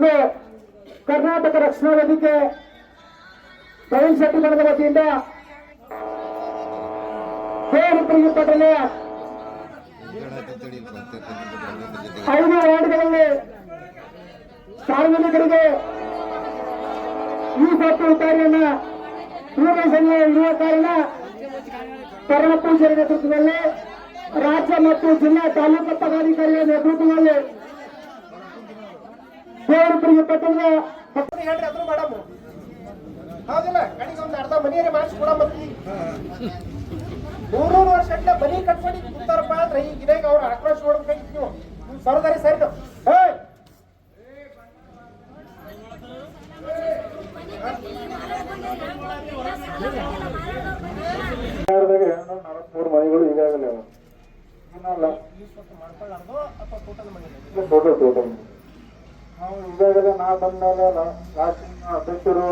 ಇಂದು ಕರ್ನಾಟಕ ರಕ್ಷಣಾ ವೇದಿಕೆ ಪ್ರವೀಣ್ ಶೆಟ್ಟಿ ಬಣದ ವತಿಯಿಂದ ದೇವರಪುರಿಗೆ ಪಟ್ಟಣ 5 ವಾರ್ಡ್ಗಳಲ್ಲಿ ಸಾರ್ವಜನಿಕರಿಗೆ ಈ ಸತ್ತು ಉತ್ತಾರಿಯನ್ನ ಪೂರೈಸಲು ಇರುವ ಕಾರಣ ಪರಮ ಪೂಜ್ಯರ ನೇತೃತ್ವದಲ್ಲಿ ರಾಜ್ಯ ಮತ್ತು ಜಿಲ್ಲಾ ತಾಲೂಕು ಪದಾಧಿಕಾರಿಗಳ ನೇತೃತ್ವದಲ್ಲಿ ದೇವರಪುರಿಗೆ ಪಟ್ಟಣದ ಹೇಳ್ರಿ ಅದ್ರ ಮೇಡಮ್ ಹೌದಿಲ್ಲ ಕಡೆಗೆ ಒಂದು ಅರ್ಧ ಮನೆಯೇ ಮಾಡಿಸ್ಕೊಡ ಮತ್ತೆ 3 ವರ್ಷ ಮನಿ ಕಟ್ಕೊಂಡು ಕೂತಾರಪ್ಪ ಅಂದ್ರೆ ಈಗ ಇದಾಗ ಅವ್ರ ಆಕ್ರೋಶ ನೋಡ್ಬೇಕಾಗಿತ್ತು ನೀವು ಸರ್ದಾರಿ ಸರಿ ಮೂರು ಮನೆಗಳು ಈಗಾಗಲೇ ಟೋಟಲ್ ನಾವು ಈಗಾಗಲೇ ನಾ ಬಂದಾಗ ಲಾಸ್ಟ್ ಅಧ್ಯಕ್ಷರು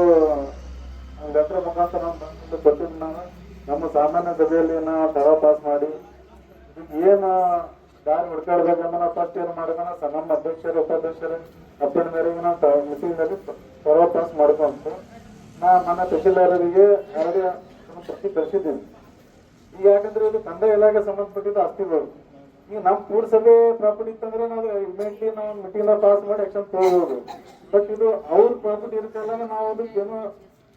ಲೆಟರ್ ಮುಖಾಂತರ ನಾವು ಕೊಟ್ಟಿದ್ದು ನಾನು ನಮ್ಮ ಸಾಮಾನ್ಯ ಸಭೆಯಲ್ಲಿ ನಾವು ಠರಾವ್ ಪಾಸ್ ಮಾಡಿ ಏನು ದಾರಿ ಹುಡ್ಕಾಡ್ಬೇಕಂದ್ರೆ ನಾವು ಫಸ್ಟ್ ಏನು ಮಾಡಿದ ನಮ್ಮ ಅಧ್ಯಕ್ಷರು ಉಪಾಧ್ಯಕ್ಷರು ಅಪ್ಪನ ಮೇರೆಗೆ ನಾವು ಮೀಟಿಂಗ್ ನಲ್ಲಿ ಠರಾವ್ ಪಾಸ್ ಮಾಡ್ಕೊಂತ ನಾ ನನ್ನ ತಹಶೀಲ್ದಾರರಿಗೆ ಎರಡು ಪ್ರತಿ ಕಳಿಸಿದ್ದೀನಿ. ಈಗ ಯಾಕಂದ್ರೆ ಇದು ಕಂದಾಯ ಇಲಾಖೆ ಸಂಬಂಧಪಟ್ಟಿದ್ದ ಆಸ್ತಿಗಳು ಈಗ ನಮ್ಮ ಪುರಸಭೆ ಪ್ರಾಪರ್ಟಿ ಇತ್ತಂದ್ರೆ ನಾವು ಇಮಿಡಿಯೇಟ್ಲಿ ನಾವು ಮೀಟಿಂಗ್ ಪಾಸ್ ಮಾಡಿ ಆಕ್ಷನ್ ತಗೋಬಹುದು. ಬಟ್ ಇದು ಅವ್ರ ಪ್ರಾಪರ್ಟಿ ಇರ್ತಲ್ಲ ನಾವು ಅದಕ್ಕೆ ಏನು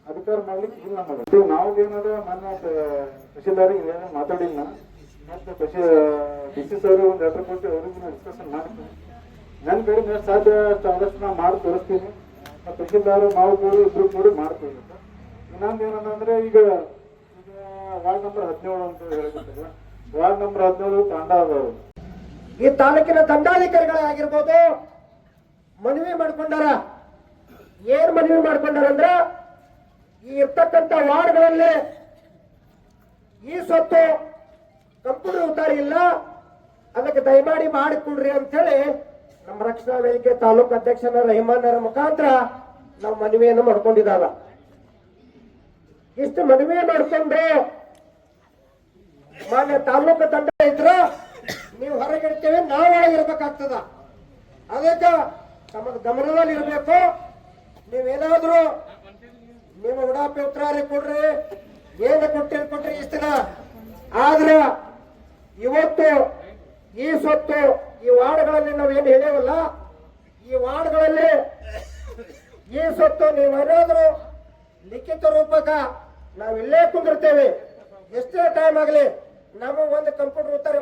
ಅಧಿಕಾರ ಮಾಡ್ಲಿಕ್ಕೆ ಇಲ್ಲ ನಮಗೆ. ನಾವು ಏನಾದ್ರೆ ಮೊನ್ನೆ ತಹಶೀಲ್ದಾರಿಗೆ ಏನೇ ಮಾತಾಡಿಲ್ಲ ಮತ್ತೆ ಡಿಸಿ ಸರ್ ಒಂದು ಲೆಟರ್ ಕೊಟ್ಟು ಅವ್ರಿಗೆ ಡಿಸ್ಕಷನ್ ಮಾಡ್ತೀನಿ. ನನ್ನ ಕಡೆ ಎಷ್ಟು ಸಾಧ್ಯ ಆದಷ್ಟು ನಾವು ಮಾಡಿ ತೋರಿಸ್ತೀನಿ. ತಹಶೀಲ್ದಾರ್ ನಾವು ಕೂಡಿ ಇಬ್ರು ಕೂಡಿ ಮಾಡ್ತೀವಿ. ಇನ್ನೊಂದು ಏನಂದ್ರೆ ಈಗ ವಾರ್ಡ್ ನಂಬರ್ 17 ಅಂತ ಹೇಳಿದ್ರೆ ವಾರ್ಡ್ ನಂಬರ್ 17 ತಾಂಡ ಅದಾವ. ಈ ತಾಲೂಕಿನ ದಂಡಾಧಿಕಾರಿಗಳಾಗಿರ್ಬೋದು ಮನವಿ ಮಾಡ್ಕೊಂಡಾರ. ಏನ್ ಮನವಿ ಮಾಡ್ಕೊಂಡಾರಂದ್ರ ಈ ಇರ್ತಕ್ಕಂಥ ವಾರ್ಡ್ಗಳಲ್ಲಿ ಈ ಸ್ವತ್ತು ಕಂಪ್ಯೂಟರ್ ಉತ್ತಾರಿ ಇಲ್ಲ, ಅದಕ್ಕೆ ದಯಮಾಡಿ ಮಾಡಿಕೊಡ್ರಿ ಅಂತ ಹೇಳಿ ನಮ್ಮ ರಕ್ಷಣಾ ವೇದಿಕೆ ತಾಲೂಕು ಅಧ್ಯಕ್ಷನ ರಹಿಮಾನರ ಮುಖಾಂತರ ನಾವು ಮನವಿಯನ್ನು ಮಾಡ್ಕೊಂಡಿದ್ದಾರ. ಇಷ್ಟು ಮನವಿ ಮಾಡ್ಕೊಂಡು ಮಾನ್ಯ ತಾಲೂಕು ತಂಡ ಇದ್ರ ನೀವು ಹೊರಗಿಡ್ತೇವೆ, ನಾವು ಒಳಗಿರ್ಬೇಕಾಗ್ತದ. ಅದಕ್ಕೆ ತಮ್ಮ ಗಮನದಲ್ಲಿ ಇರಬೇಕು. ನೀವೇನಾದ್ರೂ ನಿಮ್ಮ ಉಡಾಪಿ ಉತ್ತರಾರಿ ಕೊಡ್ರಿ, ಏನು ಕೊಟ್ರಿ ಇಷ್ಟ ದಿನ. ಆದ್ರೆ ಇವತ್ತು ಈ ಸ್ವತ್ತು ಈ ವಾರ್ಡ್ಗಳಲ್ಲಿ ನಾವೇನು ಹೇಳೇವಲ್ಲ, ಈ ವಾರ್ಡ್ಗಳಲ್ಲಿ ಈ ಸ್ವತ್ತು ನೀವೇನಾದ್ರೂ ಲಿಖಿತ ರೂಪಕ ನಾವಿಲ್ಲೇ ಕುಂದಿರ್ತೇವೆ. ಎಷ್ಟೇ ಟೈಮ್ ಆಗಲಿ ನಮಗೆ ಒಂದು ಕಂಪ್ಯೂಟರ್ ಉತ್ತರ